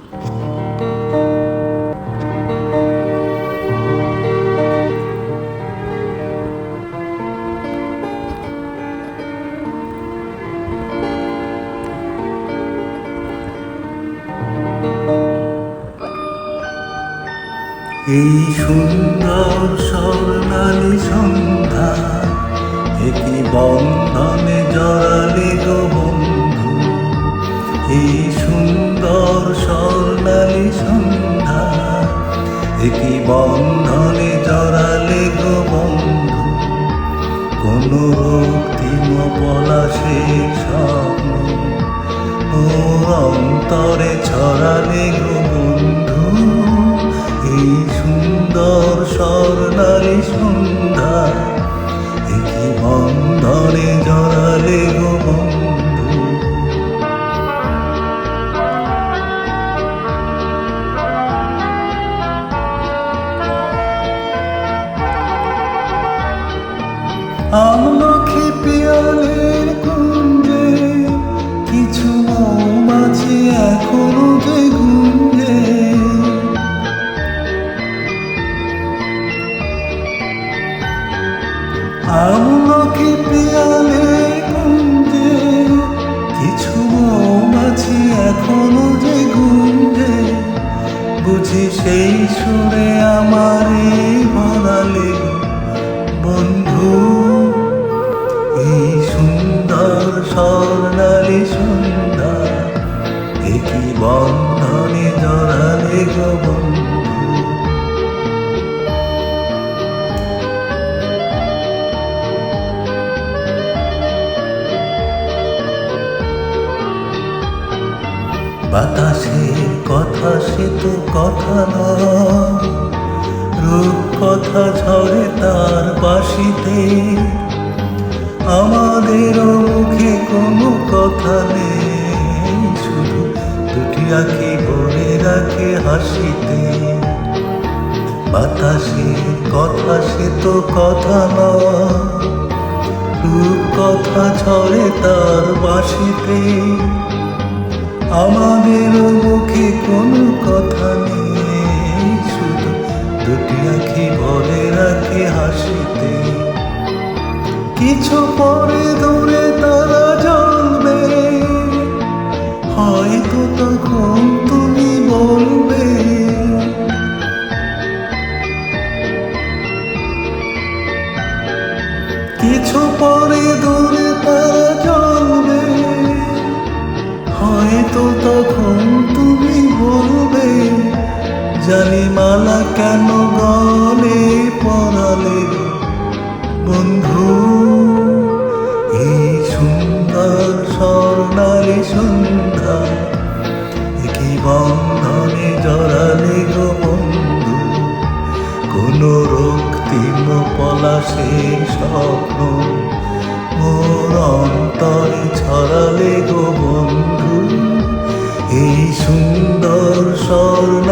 এই সুন্দর স্বর্ণালী সন্ধ্যা, একই বন্ধনে জড়ালে গো বন্ধু। এই সুন্দর স্বর্ণালী সন্ধ্যা, একই বন্ধনে জড়ালে গো বন্ধু। কোন রক্তিম পলাশের স্বপ্ন ওর অন্তরে ছড়ালে গো বন্ধু। এই সুন্দর স্বর্ণালী সন্ধ্যা, একই বন্ধনে জড়ালে গো বন্ধু। আমলখি পিয়ালের কুঞ্জে কিছু মৌমাছি এখনো যে গুঞ্জে। আমলখি পিয়ালের কুঞ্জে কিছু মৌমাছি এখনো যে গুঞ্জে। বুঝি সেই সুরে আমারে বলালে বন্ধু। এই সুন্দর স্বর্ণালী সন্ধ্যা, একই বন্ধনে জড়ালে গো বন্ধু। বাতাসের কথা সে তো কথা নয়, রূপ কথা ঝরে তার বাঁশিতে। আমাদের মুখে কোনো কথা নেই, শুধু দুটি আঁখি ভরে রাখে হাসিতে। বাতাসের কথা সে তো কথা নয়, রূপ কথা ঝরে তার বাঁশিতে। আমাদের মুখে কোনো কথা নেই, শুধু দুটি আঁখি ভরে রাখে হাসিতে। কিছু পরে দূরে তারা জ্বলবে, হয়তো তখন তুমি বলবে। কিছু পরে দূরে তারা জ্বলবে, হয়তো তখন তুমি বলবে। জানি মালা কেন গলে পরালে বন্ধু। এই সুন্দর স্বর্ণালী সন্ধ্যা, একই বন্ধনে জড়ালে গো বন্ধু। কোন রক্তিম পলাশের স্বপ্ন মোর অন্তরে ছড়ালে গো বন্ধু। এই সুন্দর স্বর্ণ